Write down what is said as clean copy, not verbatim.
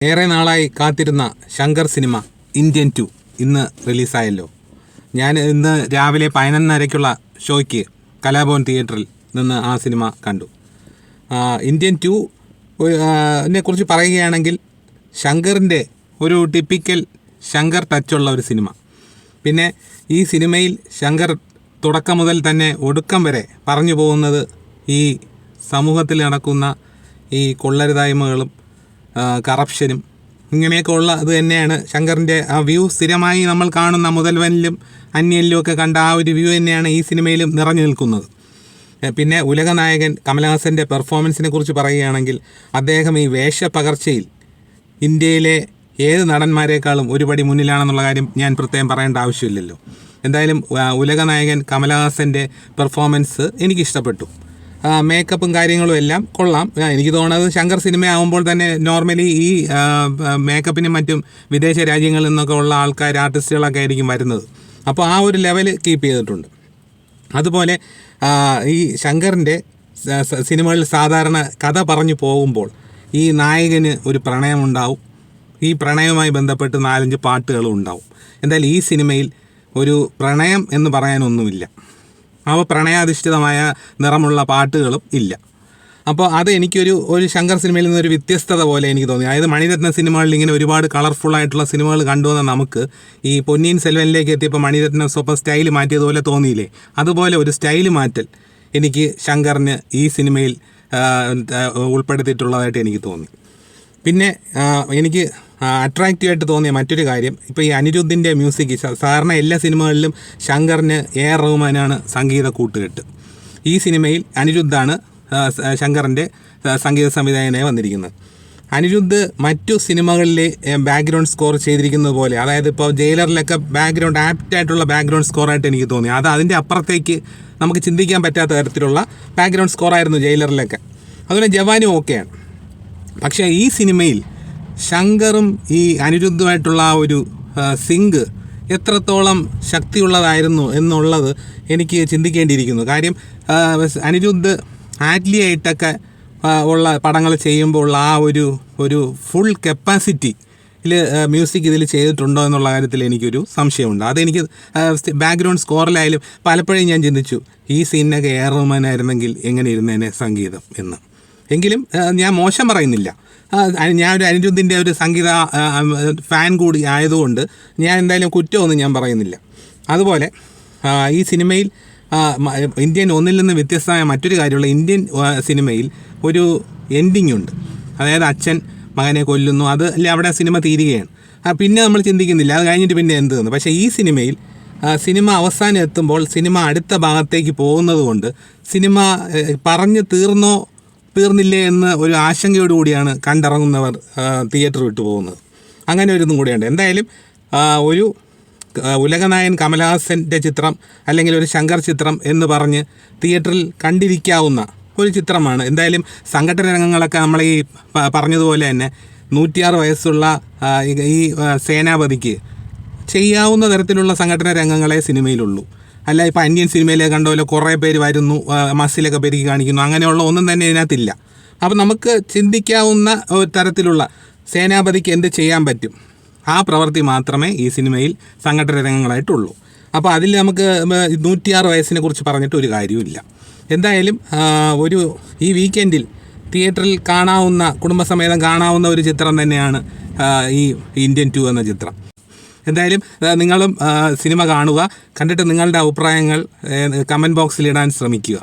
ഏറെ നാളായി കാത്തിരുന്ന ശങ്കർ സിനിമ ഇന്ത്യൻ 2 ഇന്ന് റിലീസായല്ലോ. ഞാൻ ഇന്ന് രാവിലെ 11:30 ഷോയ്ക്ക് കലാഭവൻ തിയേറ്ററിൽ നിന്ന് ആ സിനിമ കണ്ടു. ഇന്ത്യൻ 2 കുറിച്ച് പറയുകയാണെങ്കിൽ ശങ്കറിൻ്റെ ഒരു ടിപ്പിക്കൽ ശങ്കർ ടച്ചുള്ള ഒരു സിനിമ. പിന്നെ ഈ സിനിമയിൽ ശങ്കർ തുടക്കം മുതൽ തന്നെ ഒടുക്കം വരെ പറഞ്ഞു പോകുന്നത് ഈ സമൂഹത്തിൽ നടക്കുന്ന ഈ കൊള്ളരുതായ്മകളും കറപ്ഷനും ഇങ്ങനെയൊക്കെ ഉള്ള ഇത് തന്നെയാണ് ശങ്കറിൻ്റെ ആ വ്യൂ. സ്ഥിരമായി നമ്മൾ കാണുന്ന മുതൽവനിലും അന്യനിലും ഒക്കെ കണ്ട ആ ഒരു വ്യൂ തന്നെയാണ് ഈ സിനിമയിലും നിറഞ്ഞു നിൽക്കുന്നത്. പിന്നെ ഉലകനായകൻ കമലഹാസൻ്റെ പെർഫോമൻസിനെ കുറിച്ച് പറയുകയാണെങ്കിൽ അദ്ദേഹം ഈ വേഷപ്പകർച്ചയിൽ ഇന്ത്യയിലെ ഏത് നടന്മാരെക്കാളും ഒരുപടി മുന്നിലാണെന്നുള്ള കാര്യം ഞാൻ പ്രത്യേകം പറയേണ്ട ആവശ്യമില്ലല്ലോ. എന്തായാലും ഉലകനായകൻ കമലഹാസൻ്റെ പെർഫോമൻസ് എനിക്കിഷ്ടപ്പെട്ടു. മേക്കപ്പും കാര്യങ്ങളും എല്ലാം കൊള്ളാം. എനിക്ക് തോന്നുന്നത് ശങ്കർ സിനിമ ആകുമ്പോൾ തന്നെ നോർമലി ഈ മേക്കപ്പിനും മറ്റും വിദേശ രാജ്യങ്ങളിൽ നിന്നൊക്കെ ഉള്ള ആർട്ടിസ്റ്റുകളൊക്കെ ആയിരിക്കും വരുന്നത്. അപ്പോൾ ആ ഒരു ലെവൽ കീപ്പ് ചെയ്തിട്ടുണ്ട്. അതുപോലെ ഈ ശങ്കറിൻ്റെ സിനിമകളിൽ സാധാരണ കഥ പറഞ്ഞു പോകുമ്പോൾ ഈ നായകന് ഒരു പ്രണയമുണ്ടാവും. ഈ പ്രണയവുമായി ബന്ധപ്പെട്ട് 4-5 പാട്ടുകളും ഉണ്ടാവും. എന്തായാലും ഈ സിനിമയിൽ ഒരു പ്രണയം എന്ന് പറയാനൊന്നുമില്ല. അവ പ്രണയാധിഷ്ഠിതമായ നിറമുള്ള പാട്ടുകളും ഇല്ല. അപ്പോൾ അത് എനിക്കൊരു ശങ്കർ സിനിമയിൽ നിന്നൊരു വ്യത്യസ്തത പോലെ എനിക്ക് തോന്നി. അതായത് മണിരത്ന സിനിമകളിൽ ഇങ്ങനെ ഒരുപാട് കളർഫുള്ളായിട്ടുള്ള സിനിമകൾ കണ്ടുവന്ന നമുക്ക് ഈ പൊന്നിയിൻ സെൽവനിലേക്ക് എത്തിയപ്പോൾ മണിരത്നം സ്വപ്പം സ്റ്റൈൽ മാറ്റിയതുപോലെ തോന്നിയില്ലേ? അതുപോലെ ഒരു സ്റ്റൈൽ മാറ്റൽ എനിക്ക് ശങ്കറിന് ഈ സിനിമയിൽ ഉൾപ്പെടുത്തിയിട്ടുള്ളതായിട്ട് എനിക്ക് തോന്നി. പിന്നെ എനിക്ക് അട്രാക്റ്റീവായിട്ട് തോന്നിയ മറ്റൊരു കാര്യം, ഇപ്പോൾ ഈ അനിരുദ്ധിൻ്റെ മ്യൂസിക് സാധാരണ എല്ലാ സിനിമകളിലും ശങ്കറിന് A.R. റഹ്മാനാണ് സംഗീത കൂട്ടുകെട്ട്. ഈ സിനിമയിൽ അനിരുദ്ധാണ് ശങ്കറിൻ്റെ സംഗീത സംവിധായകനായി വന്നിരിക്കുന്നത്. അനിരുദ്ധ് മറ്റു സിനിമകളിലെ ബാക്ക്ഗ്രൗണ്ട് സ്കോർ ചെയ്തിരിക്കുന്നത് പോലെ, അതായത് ഇപ്പോൾ ജയിലറിലൊക്കെ ബാക്ക്ഗ്രൗണ്ട് ആപ്റ്റായിട്ടുള്ള ബാക്ക്ഗ്രൗണ്ട് സ്കോറായിട്ട് എനിക്ക് തോന്നി. അത് അതിൻ്റെ അപ്പുറത്തേക്ക് നമുക്ക് ചിന്തിക്കാൻ പറ്റാത്ത തരത്തിലുള്ള ബാക്ക്ഗ്രൗണ്ട് സ്കോറായിരുന്നു ജയിലറിലൊക്കെ. അതുപോലെ ജവാനും ഓക്കെയാണ്. പക്ഷേ ഈ സിനിമയിൽ ശങ്കറും ഈ അനിരുദ്ധുമായിട്ടുള്ള ആ ഒരു സിങ്ക് എത്രത്തോളം ശക്തിയുള്ളതായിരുന്നു എന്നുള്ളത് എനിക്ക് ചിന്തിക്കേണ്ടിയിരിക്കുന്നു. കാര്യം അനിരുദ്ധ് ആറ്റ്ലിയായിട്ടൊക്കെ ഉള്ള പടങ്ങൾ ചെയ്യുമ്പോൾ ഉള്ള ആ ഒരു ഫുൾ കപ്പാസിറ്റിയിൽ മ്യൂസിക് ഇതിൽ ചെയ്തിട്ടുണ്ടോ എന്നുള്ള കാര്യത്തിൽ എനിക്കൊരു സംശയമുണ്ട്. അതെനിക്ക് ബാക്ക്ഗ്രൗണ്ട് സ്കോറിലായാലും പലപ്പോഴും ഞാൻ ചിന്തിച്ചു, ഈ സീനൊക്കെ A.R. റഹ്മാനായിരുന്നെങ്കിൽ എങ്ങനെ ഇരുന്നേനെ സംഗീതം എന്ന്. എങ്കിലും ഞാൻ മോശം പറയുന്നില്ല. ഞാൻ ഒരു അനിരുദ്ധിൻ്റെ ഒരു സംഗീത ഫാൻ കൂടി ആയതുകൊണ്ട് ഞാൻ എന്തായാലും കുറ്റമൊന്നും ഞാൻ പറയുന്നില്ല. അതുപോലെ ഈ സിനിമയിൽ ഇന്ത്യൻ 1 നിന്ന് വ്യത്യസ്തമായ മറ്റൊരു കാര്യമുള്ള ഇന്ത്യൻ സിനിമയിൽ ഒരു എൻഡിങ് ഉണ്ട്. അതായത് അച്ഛൻ മകനെ കൊല്ലുന്നു, അത് അല്ല അവിടെ സിനിമ തീരുകയാണ്. പിന്നെ നമ്മൾ ചിന്തിക്കുന്നില്ല അത് കഴിഞ്ഞിട്ട് പിന്നെ എന്തെന്ന്. പക്ഷേ ഈ സിനിമയിൽ സിനിമ അവസാനം എത്തുമ്പോൾ സിനിമ അടുത്ത ഭാഗത്തേക്ക് പോകുന്നത് കൊണ്ട് സിനിമ പറഞ്ഞ് തീർന്നില്ലേ എന്ന് ഒരു ആശങ്കയോടുകൂടിയാണ് കണ്ടിറങ്ങുന്നവർ തിയേറ്റർ വിട്ടു പോകുന്നത്. അങ്ങനെ ഒരു ഇതും കൂടിയുണ്ട്. എന്തായാലും ഒരു ഉലകനായകൻ കമലഹാസൻ്റെ ചിത്രം അല്ലെങ്കിൽ ഒരു ശങ്കർ ചിത്രം എന്ന് പറഞ്ഞ് തിയേറ്ററിൽ കണ്ടിരിക്കാവുന്ന ഒരു ചിത്രമാണ്. എന്തായാലും സംഘടന രംഗങ്ങളൊക്കെ നമ്മൾ ഈ പറഞ്ഞതുപോലെ തന്നെ 106 വയസ്സുള്ള ഈ സേനാപതിക്ക് ചെയ്യാവുന്ന തരത്തിലുള്ള സംഘടന രംഗങ്ങളെ സിനിമയിലുള്ളൂ. അല്ല ഇപ്പോൾ ഇന്ത്യൻ സിനിമയിലെ കണ്ട പോലെ കുറേ പേര് വരുന്നു, മസിലൊക്കെ പെരുക്കി കാണിക്കുന്നു, അങ്ങനെയുള്ള ഒന്നും തന്നെ ഇതിനകത്തില്ല. അപ്പോൾ നമുക്ക് ചിന്തിക്കാവുന്ന തരത്തിലുള്ള സേനാപതിക്ക് എന്ത് ചെയ്യാൻ പറ്റും, ആ പ്രവൃത്തി മാത്രമേ ഈ സിനിമയിൽ സംഘടന രംഗങ്ങളായിട്ടുള്ളൂ. അപ്പോൾ അതിൽ നമുക്ക് 106 വയസ്സിനെ കുറിച്ച് പറഞ്ഞിട്ട് ഒരു കാര്യമില്ല. എന്തായാലും ഈ വീക്കെൻഡിൽ തിയേറ്ററിൽ കാണാവുന്ന, കുടുംബസമേതം കാണാവുന്ന ഒരു ചിത്രം തന്നെയാണ് ഈ ഇന്ത്യൻ 2 എന്ന ചിത്രം. എന്തായാലും നിങ്ങളും സിനിമ കാണുക, കണ്ടിട്ട് നിങ്ങളുടെ അഭിപ്രായങ്ങൾ കമൻറ്റ് ബോക്സിൽ ഇടാൻ ശ്രമിക്കുക.